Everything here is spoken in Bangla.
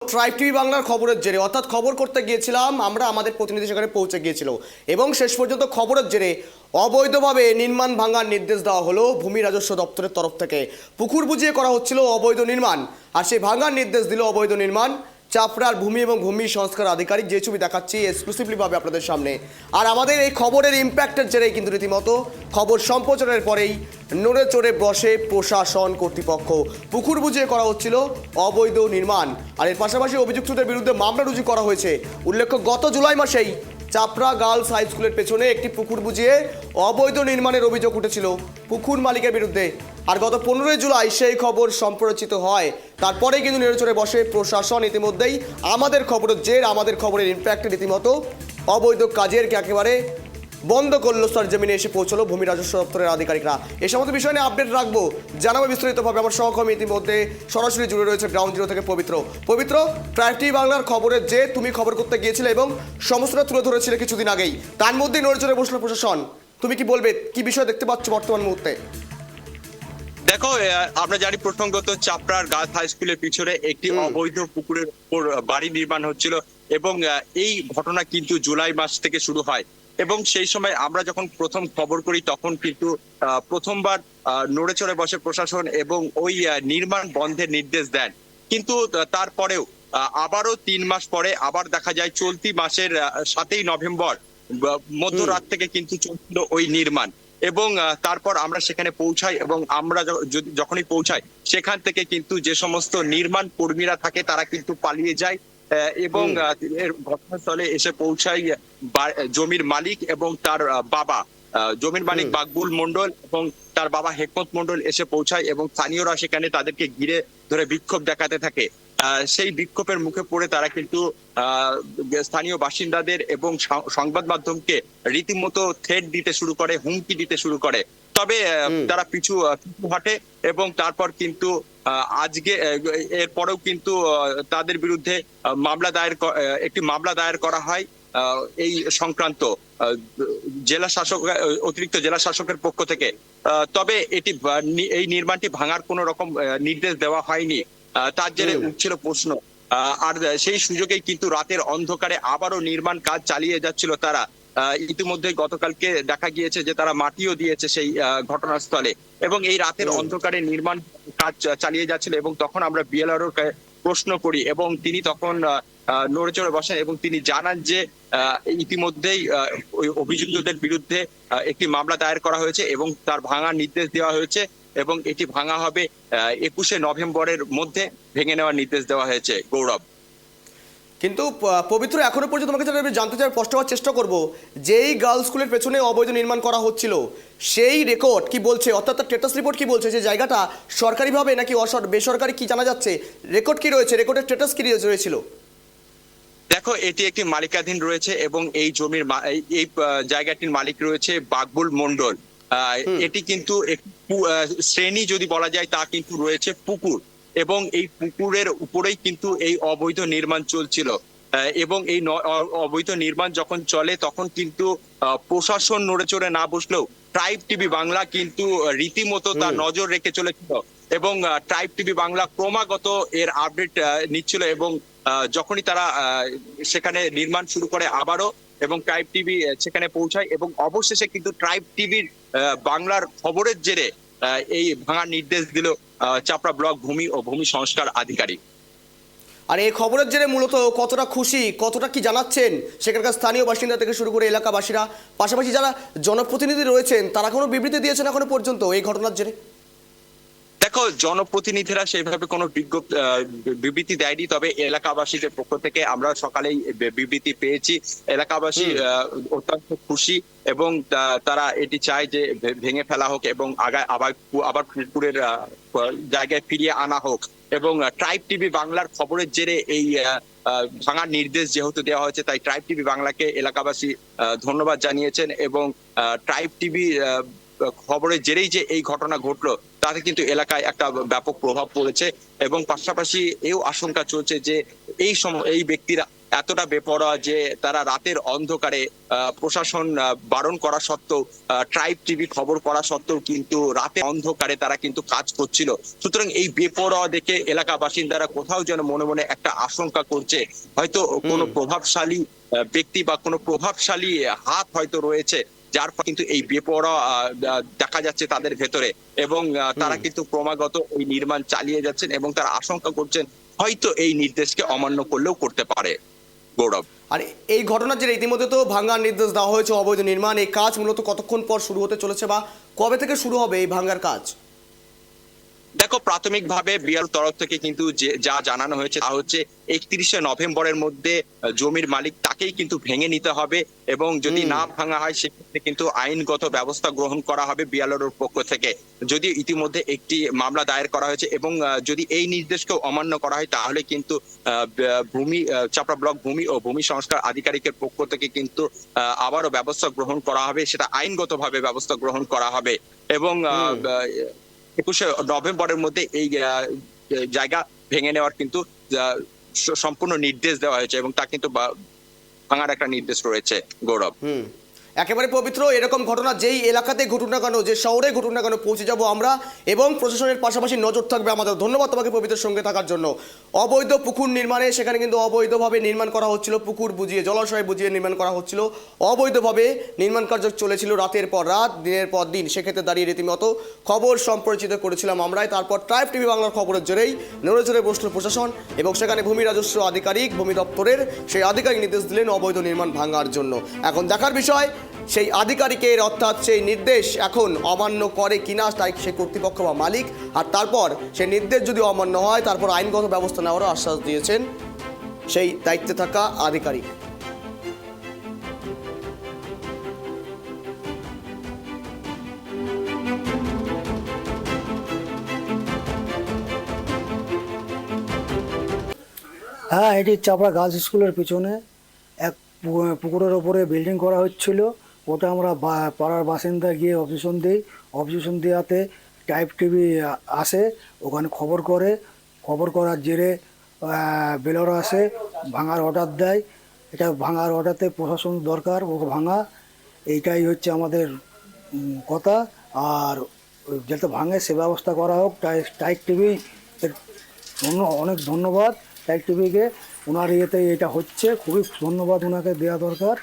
ট্রাইব টিভি বাংলার খবরের জেরে অর্থাৎ খবর করতে গিয়েছিলাম আমরা, আমাদের প্রতিনিধি সেখানে পৌঁছে গিয়েছিল এবং শেষ পর্যন্ত খবরের জেরে অবৈধভাবে নির্মাণ ভাঙার নির্দেশ দেওয়া হলো ভূমি রাজস্ব দপ্তরের তরফ থেকে। পুকুর বুঝিয়ে করা হচ্ছিল অবৈধ নির্মাণ, আর সেই ভাঙার নির্দেশ দিল অবৈধ নির্মাণ চাপড়ার ভূমি এবং ভূমি সংস্কার আধিকারিক। যে ছবি দেখাচ্ছি এক্সক্লুসিভলি ভাবে আপনাদের সামনে। আর আমাদের এই খবরের ইম্প্যাক্টের জেরেই কিন্তু রীতিমতো খবর সম্প্রচারের পরেই নড়ে চড়ে বসে প্রশাসন কর্তৃপক্ষ। পুকুর বুঝিয়ে করা হচ্ছিল অবৈধ নির্মাণ, আর এর পাশাপাশি অভিযুক্তদের বিরুদ্ধে মামলা রুজু করা হয়েছে। উল্লেখ্য, গত জুলাই মাসেই চাপড়া গার্লস হাই স্কুলের পেছনে একটি পুকুর বুঝিয়ে অবৈধ নির্মাণের অভিযোগ উঠেছিল পুকুর মালিকের বিরুদ্ধে। আর গত 15 জুলাই সেই খবর সম্প্রচারিত হয়, তারপরেই কিন্তু নেড়েচড়ে বসে প্রশাসন। ইতিমধ্যেই আমাদের খবরের জের, আমাদের খবরের ইম্প্যাক্টে রীতিমতো অবৈধ কাজের একেবারে বন্ধ করলো। সরজমিনে এসে পৌঁছলো ভূমি রাজস্ব দপ্তরের আধিকারিকরা। এই সমস্ত বিষয় নিয়ে আপডেট রাখবো, জানাবো বিস্তারিতভাবে। আমার সহকর্মী ইতিমধ্যে সরাসরি জুড়ে রয়েছে গ্রাউন্ড জিরো থেকে পবিত্র। পবিত্র, ট্রাইব টিভি বাংলার খবরের যে তুমি খবর করতে গিয়েছিলে এবং সমস্যাটা তুলে ধরেছিলে কিছুদিন আগেই, তার মধ্যেই নড়েচড়ে বসলো প্রশাসন। তুমি কি বলবে, কি বিষয় দেখতে পাচ্ছ বর্তমান মুহূর্তে? দেখো, আমরা জানি প্রসঙ্গত চাপড়ার গার্লস হাই স্কুলের পিছনে একটি অবৈধ পুকুরের উপর বাড়ি নির্মাণ হচ্ছিল এবং এই ঘটনা কিন্তু জুলাই মাস থেকে শুরু হয়। এবং সেই সময় আমরা যখন প্রথম খবর করি তখন কিন্তু প্রথমবার নড়ে চড়ে বসে প্রশাসন এবং ওই নির্মাণ বন্ধের নির্দেশ দেন। কিন্তু তারপরেও আবারও 3 মাস পরে আবার দেখা যায় চলতি মাসের 7ই নভেম্বর মধ্যরাত থেকে কিন্তু চলছিল ওই নির্মাণ। এবং তারপর আমরা সেখানে পৌঁছাই এবং আমরা যখনই পৌঁছাই সেখান থেকে কিন্তু যে সমস্ত নির্মাণ কর্মীরা থাকে তারা কিন্তু পালিয়ে যায় এবং এর ঘটনাস্থলে এসে পৌঁছায় জমির মালিক এবং তার বাবা। জমির মালিক বাকবুল মন্ডল এবং তার বাবা হেকমত মন্ডল এসে পৌঁছায় এবং স্থানীয়রা সেখানে তাদেরকে ঘিরে ধরে বিক্ষোভ দেখাতে থাকে। সেই বিক্ষোভের মুখে পড়ে তারা কিন্তু স্থানীয় বাসিন্দাদের এবং সংবাদ মাধ্যমকে রীতিমতো থ্রেট দিতে শুরু করে, হুমকি দিতে শুরু করে। তবে তারা পিছু হটে এবং তারপর কিন্তু আজকে এরপরেও কিন্তু তাদের বিরুদ্ধে একটি মামলা দায়ের করা হয় এই সংক্রান্ত জেলা শাসক, অতিরিক্ত জেলা শাসকের পক্ষ থেকে। তবে এই নির্মাণটি ভাঙার কোন রকম নির্দেশ দেওয়া হয়নি, তার জেরে উঠছিল প্রশ্ন। আর সেই সুযোগেই কিন্তু রাতের অন্ধকারে আবারও নির্মাণ কাজ চালিয়ে যাচ্ছিল তারা। ইতিমধ্যে গতকালকে দেখা গিয়েছে যে তারা মাটিও দিয়েছে সেই ঘটনাস্থলে এবং এই রাতের অন্ধকারে নির্মাণ কাজ চালিয়ে যাচ্ছিল। এবং তখন আমরা বিএলআরও প্রশ্ন করি এবং তিনি তখন নড়ে চড়ে বসেন এবং তিনি জানান যে ইতিমধ্যেই ওই অভিযুক্তদের বিরুদ্ধে একটি মামলা দায়ের করা হয়েছে এবং তার ভাঙার নির্দেশ দেওয়া হয়েছে এবং এটি ভাঙা হবে 21শে নভেম্বরের মধ্যে ভেঙে নেওয়ার নির্দেশ দেওয়া হয়েছে। গৌরব, কিন্তু পবিত্র, এখনো পর্যন্ত তোমাকে জানতে চাই, স্পষ্ট হওয়ার চেষ্টা করব, যেই গার্লস স্কুলের পেছনে অবৈধ নির্মাণ করা হচ্ছিল সেই রেকর্ড কি বলছে, অর্থাৎ তার স্ট্যাটাস রিপোর্ট কি বলছে, যে জায়গাটা সরকারিভাবে নাকি বেসরকারি কি জানা যাচ্ছে? রেকর্ড কি রয়েছে, রেকর্ডের স্ট্যাটাস কি রয়েছিল? দেখো, এটি একটি মালিকাধীন রয়েছে এবং এই জমির এই জায়গাটির মালিক রয়েছে বাকবুল মন্ডল। এটি কিন্তু শ্রেণী যদি বলা যায় তা কিন্তু রয়েছে পুকুর এবং এই পুকুরের উপরেই কিন্তু এই অবৈধ নির্মাণ চলছিল। এবং এই অবৈধ নির্মাণ যখন চলে তখন কিন্তু প্রশাসন নড়ে চড়ে না বসলেও ট্রাইব টিভি বাংলা কিন্তু রীতিমতো তার নজর রেখে চলেছিল এবং ট্রাইব টিভি বাংলা ক্রমাগত এর আপডেট নিচ্ছিল। এবং যখনই তারা সেখানে নির্মাণ শুরু করে আবারও এবং ট্রাইব টিভি সেখানে পৌঁছায় এবং অবশেষে কিন্তু ট্রাইব টিভির বাংলার খবরের জেরে এই ভাঙার নির্দেশ দিল চাপড়া ব্লক ভূমি ও ভূমি সংস্কার আধিকারিক। আর এই খবরের জেরে মূলত কতটা খুশি, কতটা কি জানাচ্ছেন সেখানকার স্থানীয় বাসিন্দা থেকে শুরু করে এলাকাবাসীরা, পাশাপাশি যারা জনপ্রতিনিধি রয়েছেন তারা কোনো বিবৃতি দিয়েছেন এখনো পর্যন্ত এই ঘটনার জেরে? দেখো, জনপ্রতিনিধিরা সেভাবে কোনো বিবৃতি দেয়নি, তবে এলাকাবাসীদের পক্ষ থেকে আমরা সকালেই বিবৃতি পেয়েছি। এলাকাবাসী অত্যন্ত খুশি এবং তারা এটি চায় যে ভেঙে ফেলা হোক এবং আবার পুকুরের জায়গায় ফিরিয়ে আনা হোক। এবং ট্রাইব টিভি বাংলার খবরের জেরে এই ভাঙার নির্দেশ যেহেতু দেওয়া হয়েছে তাই ট্রাইব টিভি বাংলাকে এলাকাবাসী ধন্যবাদ জানিয়েছেন এবং ট্রাইব টিভি খবরের জেরেই যে এই ঘটনা ঘটলো তাতে কিন্তু এলাকায় একটা ব্যাপক প্রভাব পড়েছে এবং পাশাপাশি এও আশঙ্কা চলছে যে এই ব্যক্তিরা এতটা বেপরোয়া যে তারা রাতের অন্ধকারে প্রশাসন বারণ করা সত্ত্বেও, ট্রাইব টিভি খবর করা সত্ত্বেও কিন্তু রাতে অন্ধকারে তারা কিন্তু কাজ করছিল। সুতরাং এই বেপরোয়া দেখে এলাকা বাসিন্দারা কোথাও যেন মনে মনে একটা আশঙ্কা করছে, হয়তো কোনো প্রভাবশালী ব্যক্তি বা কোনো প্রভাবশালী হাত হয়তো রয়েছে, যার ফলে কিন্তু এই বেপরোয়া দেখা যাচ্ছে তাদের ভেতরে, এবং তারা কিন্তু ক্রমাগত এই নির্মাণ চালিয়ে যাচ্ছেন এবং তারা আশঙ্কা করছেন হয়তো এই নির্দেশকে অমান্য করলেও করতে পারে। গৌরব, আর এই ঘটনার জেরে ইতিমধ্যে তো ভাঙার নির্দেশ দেওয়া হয়েছে অবৈধ নির্মাণ। এই কাজ মূলত কতক্ষণ পর শুরু হতে চলেছে বা কবে থেকে শুরু হবে এই ভাঙার কাজ? দেখো, প্রাথমিকভাবে বিআর তরফ থেকে কিন্তু যা জানানো হয়েছে তা হচ্ছে 31শে নভেম্বরের মধ্যে জমির মালিক তাকেই কিন্তু ভেঙে নিতে হবে, এবং যদি না ভাঙা হয় সেক্ষেত্রে কিন্তু আইনগত ব্যবস্থা গ্রহণ করা হবে বিআরওর পক্ষ থেকে। যদি ইতিমধ্যে একটি মামলা দায়ের করা হয়েছে, এবং যদি এই নির্দেশকে অমান্য করা হয় তাহলে কিন্তু ভূমি চাপড়া ব্লক ভূমি ও ভূমি সংস্কার আধিকারিকের পক্ষ থেকে কিন্তু আবারও ব্যবস্থা গ্রহণ করা হবে, সেটা আইনগতভাবে ব্যবস্থা গ্রহণ করা হবে। এবং 21শে নভেম্বরের মধ্যে এই জায়গা ভেঙে নেওয়ার কিন্তু সম্পূর্ণ নির্দেশ দেওয়া হয়েছে, এবং তা কিন্তু ভাঙার একটা নির্দেশ রয়েছে। গৌরব, একেবারে পবিত্র। এরকম ঘটনা যেই এলাকাতে ঘটুক না কেন, যে শহরে ঘটুক না কেন, পৌঁছে যাব আমরা এবং প্রশাসনের পাশাপাশি নজর থাকবে আমাদের। ধন্যবাদ তোমাকে পবিত্রের সঙ্গে থাকার জন্য। অবৈধ পুকুর নির্মাণে সেখানে কিন্তু অবৈধভাবে নির্মাণ করা হচ্ছিল, পুকুর বুঝিয়ে জলাশয় বুঝিয়ে নির্মাণ করা হচ্ছিল, অবৈধভাবে নির্মাণ কার্য চলেছিল রাতের পর রাত, দিনের পর দিন। সেক্ষেত্রে দাঁড়িয়ে রীতিমতো খবর সম্প্রচারিত করেছিলাম আমরাই। তারপর ট্রাইব টিভি বাংলার খবরের জোরেই নড়ে চড়ে বসল প্রশাসন, এবং সেখানে ভূমি রাজস্ব আধিকারিক, ভূমি দপ্তরের সেই আধিকারিক নির্দেশ দিলেন অবৈধ নির্মাণ ভাঙার জন্য। এখন দেখার বিষয় সেই আধিকারিকের অর্থাৎ সেই নির্দেশ এখন অমান্য করে কিনা তাই সেই কর্তৃপক্ষ বা মালিক। আর তারপর সেই নির্দেশ যদি অমান্য হয় তারপর আইনগত ব্যবস্থা নেওয়ারও আশ্বাস দিয়েছেন সেই দায়িত্বে থাকা আধিকারিক। হ্যাঁ, এটি চাপড়া গার্লস স্কুলের পিছনে এক পুকুরের ওপরে বিল্ডিং করা হচ্ছিল। ওটা আমরা পাড়ার বাসিন্দা গিয়ে অবজেকশন দিই। অবজেকশন দেওয়াতে ট্রাইব টিভি আসে, ওখানে খবর করার জেরে বেলর আসে, ভাঙার অর্ডার দেয়। এটা ভাঙার অর্ডারতে প্রশাসন দরকার, ও ভাঙা। এইটাই হচ্ছে আমাদের কথা। আর যাতে ভাঙে সে ব্যবস্থা করা হোক। ট্রাইব টিভি অনেক ধন্যবাদ ট্রাইব টিভিকে, ওনার ইয়েতে এটা হচ্ছে, খুবই ধন্যবাদ ওনাকে দেওয়া দরকার।